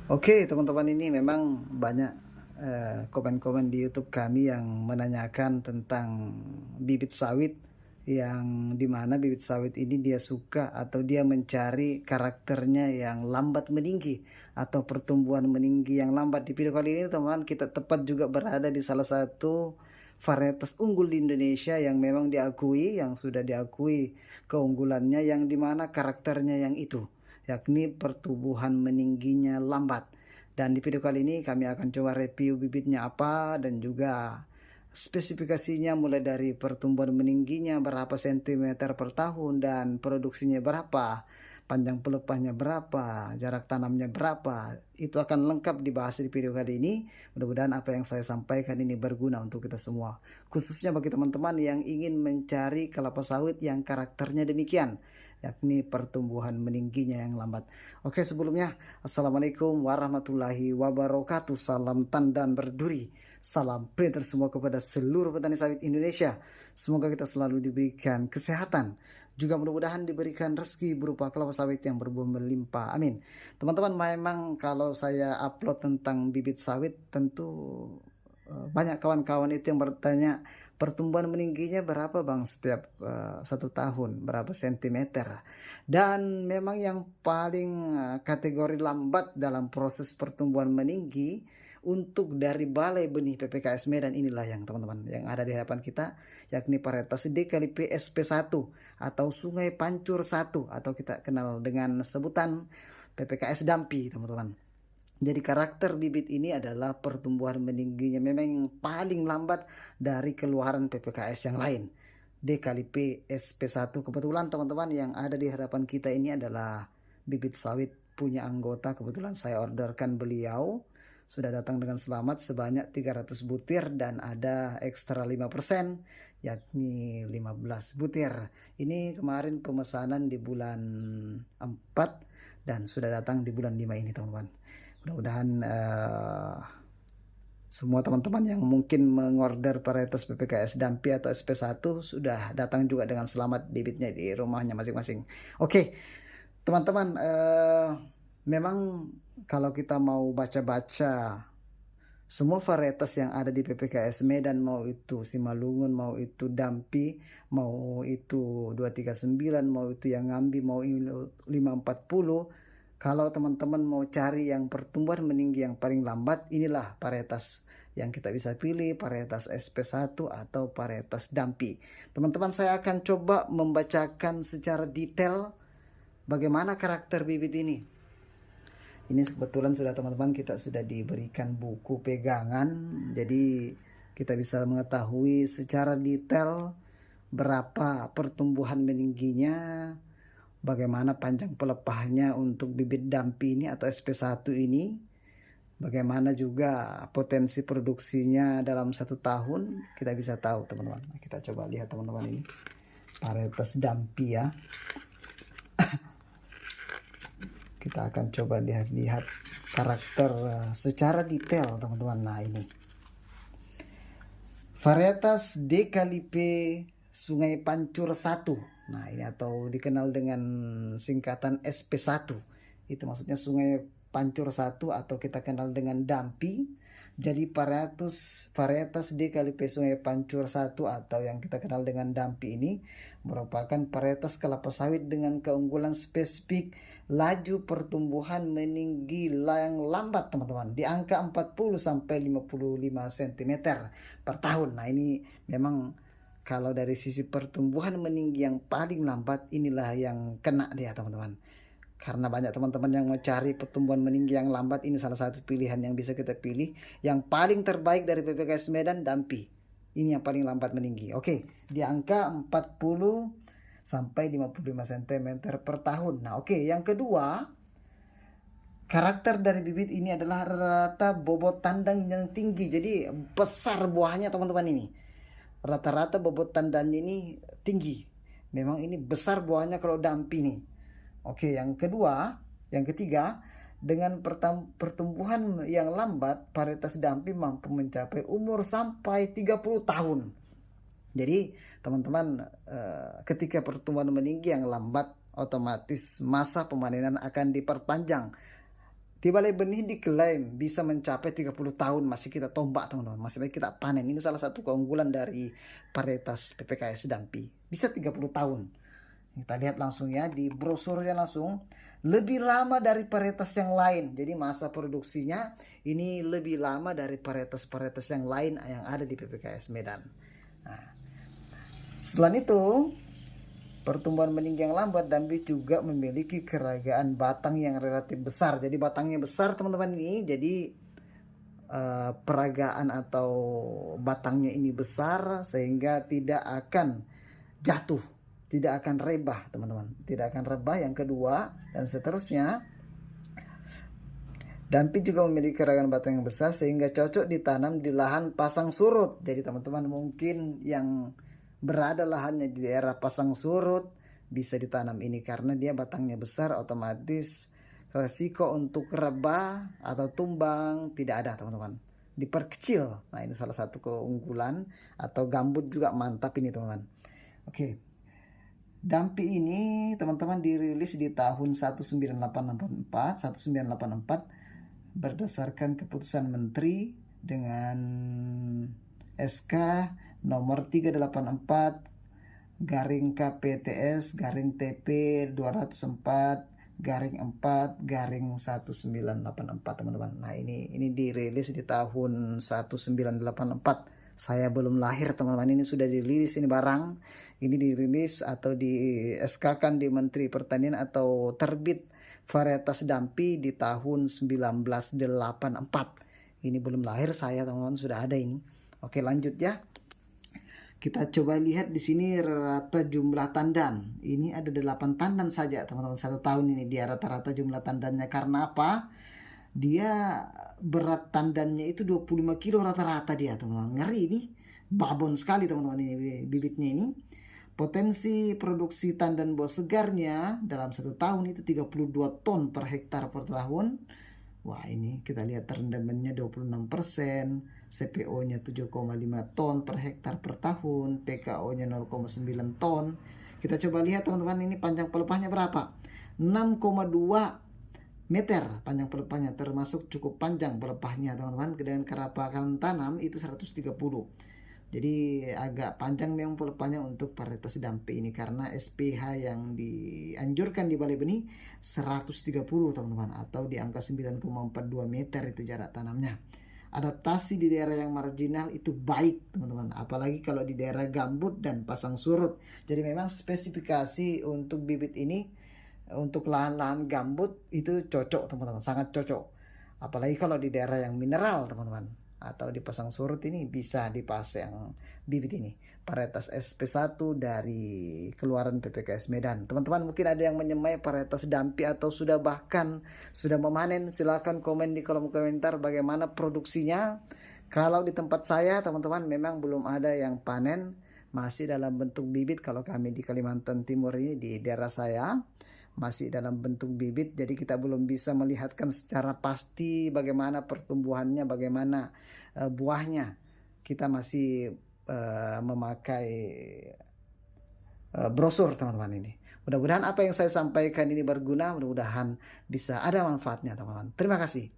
Oke, teman-teman, ini memang banyak komen-komen di YouTube kami yang menanyakan tentang bibit sawit yang dimana bibit sawit ini dia suka atau dia mencari karakternya yang lambat meninggi atau pertumbuhan meninggi yang lambat. Di video kali ini teman-teman kita tepat juga berada di salah satu varietas unggul di Indonesia yang memang diakui, yang sudah diakui keunggulannya yang dimana karakternya yang itu, yakni pertumbuhan meningginya lambat. Dan di video kali ini kami akan coba review bibitnya apa dan juga spesifikasinya, mulai dari pertumbuhan meningginya berapa sentimeter per tahun dan produksinya berapa, panjang pelepahnya berapa, jarak tanamnya berapa. Itu akan lengkap dibahas di video kali ini. Mudah-mudahan apa yang saya sampaikan ini berguna untuk kita semua, khususnya bagi teman-teman yang ingin mencari kelapa sawit yang karakternya demikian, yakni pertumbuhan meningginya yang lambat. Oke, sebelumnya assalamualaikum warahmatullahi wabarakatuh. Salam tandan berduri, salam printer semua kepada seluruh petani sawit Indonesia. Semoga kita selalu diberikan kesehatan, juga mudah-mudahan diberikan rezeki berupa kelapa sawit yang berbuah melimpah. Amin. Teman-teman, memang kalau saya upload tentang bibit sawit, tentu banyak kawan-kawan itu yang bertanya, pertumbuhan meningginya berapa bang setiap 1 tahun, berapa sentimeter. Dan memang yang paling kategori lambat dalam proses pertumbuhan meninggi untuk dari Balai Benih PPKS Medan inilah yang teman-teman yang ada di hadapan kita, yakni varietas DKLP SP1 atau Sungai Pancur 1 atau kita kenal dengan sebutan PPKS Dampi, teman-teman. Jadi karakter bibit ini adalah pertumbuhan meningginya memang yang paling lambat dari keluaran PPKS yang lain. DKLP SP1 kebetulan teman-teman yang ada di hadapan kita ini adalah bibit sawit punya anggota, kebetulan saya orderkan beliau. Sudah datang dengan selamat sebanyak 300 butir dan ada ekstra 5%, yakni 15 butir. Ini kemarin pemesanan di bulan 4 dan sudah datang di bulan 5 ini, teman-teman. Mudah-mudahan semua teman-teman yang mungkin mengorder varietas PPKS Dampi atau SP1 sudah datang juga dengan selamat bibitnya di rumahnya masing-masing. Oke, teman-teman, memang kalau kita mau baca-baca semua varietas yang ada di PPKS Medan, mau itu Simalungun, mau itu Dampi, mau itu 239, mau itu yang Ngambi, mau 540. Kalau teman-teman mau cari yang pertumbuhan meninggi yang paling lambat, inilah varietas yang kita bisa pilih, varietas SP1 atau varietas Dampi. Teman-teman, saya akan coba membacakan secara detail bagaimana karakter bibit ini. Ini kebetulan sudah teman-teman kita sudah diberikan buku pegangan, jadi kita bisa mengetahui secara detail berapa pertumbuhan meningginya, bagaimana panjang pelepahnya untuk bibit Dampi ini atau SP1 ini, bagaimana juga potensi produksinya dalam 1 tahun, kita bisa tahu teman-teman. Kita coba lihat teman-teman, ini varietas Dampi ya. Kita akan coba lihat karakter secara detail teman-teman. Nah, ini varietas DKLP Sungai Pancur 1. Nah, ini atau dikenal dengan singkatan SP1. Itu maksudnya Sungai Pancur 1 atau kita kenal dengan Dampi. Jadi varietas DKLP Sungai Pancur 1 atau yang kita kenal dengan Dampi ini merupakan varietas kelapa sawit dengan keunggulan spesifik laju pertumbuhan meninggi yang lambat, teman-teman, di angka 40 sampai 55 cm per tahun. Nah, ini memang kalau dari sisi pertumbuhan meninggi yang paling lambat, inilah yang kena dia, teman-teman. Karena banyak teman-teman yang mencari pertumbuhan meninggi yang lambat, ini salah satu pilihan yang bisa kita pilih. Yang paling terbaik dari PPKS Medan, Dampi. Ini yang paling lambat meninggi. Oke, di angka 40 sampai 55 cm per tahun. Nah, oke, yang kedua, karakter dari bibit ini adalah rata-rata bobot tandang yang tinggi. Jadi besar buahnya, teman-teman. Ini rata-rata bobot tandangnya ini tinggi. Memang ini besar buahnya kalau Dampi nih. Oke, yang ketiga, dengan pertumbuhan yang lambat, varietas Dampi mampu mencapai umur sampai 30 tahun. Jadi teman-teman, ketika pertumbuhan meninggi yang lambat, otomatis masa pemanenan akan diperpanjang. Di Balai Benih diklaim bisa mencapai 30 tahun masih kita tombak teman-teman, masih baik kita panen. Ini salah satu keunggulan dari varietas PPKS Dampi. Bisa 30 tahun. Kita lihat langsung ya di brosurnya langsung. Lebih lama dari varietas yang lain. Jadi masa produksinya ini lebih lama dari varietas-varietas yang lain yang ada di PPKS Medan. Nah, selain itu, pertumbuhan benih yang lambat, Dampi juga memiliki keragaan batang yang relatif besar. Jadi batangnya besar teman-teman ini. Jadi peragaan atau batangnya ini besar sehingga tidak akan jatuh, tidak akan rebah teman-teman, tidak akan rebah. Yang kedua dan seterusnya, Dampi juga memiliki keragaan batang yang besar sehingga cocok ditanam di lahan pasang surut. Jadi teman-teman mungkin yang berada lahannya di daerah pasang surut bisa ditanam ini karena dia batangnya besar, otomatis resiko untuk rebah atau tumbang tidak ada teman-teman, diperkecil. Nah ini salah satu keunggulan. Atau gambut juga mantap ini teman-teman. Oke, Dampi ini teman-teman dirilis di tahun 1984 berdasarkan keputusan Menteri dengan SK nomor 384 garing KPTS garing TP 204 garing 4 garing 1984 teman-teman. Nah ini dirilis di tahun 1984. Saya belum lahir teman-teman, ini sudah dirilis ini barang. Ini dirilis atau di SK kan di Menteri Pertanian atau terbit varietas Dampi di tahun 1984. Ini belum lahir saya teman-teman, sudah ada ini. Oke lanjut ya. Kita coba lihat di sini rata jumlah tandan. Ini ada 8 tandan saja teman-teman 1 tahun ini dia rata-rata jumlah tandannya. Karena apa? Dia berat tandannya itu 25 kilo rata-rata dia teman-teman. Ngeri ini. Babon sekali teman-teman ini bibitnya ini. Potensi produksi tandan buah segarnya dalam 1 tahun itu 32 ton per hektar per tahun. Wah ini kita lihat rendamannya 26%, CPO-nya 7,5 ton per hektar per tahun, PKO-nya 0,9 ton. Kita coba lihat teman-teman ini panjang pelepahnya berapa? 6,2 meter panjang pelepahnya, termasuk cukup panjang pelepahnya teman-teman. Dengan kerapakan tanam itu 130. Jadi agak panjang memang pelepahnya untuk varietas Dampi ini karena SPH yang dianjurkan di Balai Benih 130 teman-teman, atau di angka 9,42 meter itu jarak tanamnya. Adaptasi di daerah yang marginal itu baik teman-teman, apalagi kalau di daerah gambut dan pasang surut. Jadi memang spesifikasi untuk bibit ini untuk lahan-lahan gambut itu cocok teman-teman, sangat cocok. Apalagi kalau di daerah yang mineral teman-teman, atau di pasang surut ini bisa dipasang bibit ini varietas SP1 dari keluaran PPKS Medan. Teman-teman mungkin ada yang menyemai varietas Dampi atau bahkan sudah memanen. Silahkan komen di kolom komentar bagaimana produksinya. Kalau di tempat saya teman-teman memang belum ada yang panen, masih dalam bentuk bibit. Kalau kami di Kalimantan Timur ini di daerah saya masih dalam bentuk bibit, jadi kita belum bisa melihatkan secara pasti bagaimana pertumbuhannya, bagaimana buahnya. Kita masih memakai brosur teman-teman ini. Mudah-mudahan apa yang saya sampaikan ini berguna, mudah-mudahan bisa ada manfaatnya teman-teman. Terima kasih.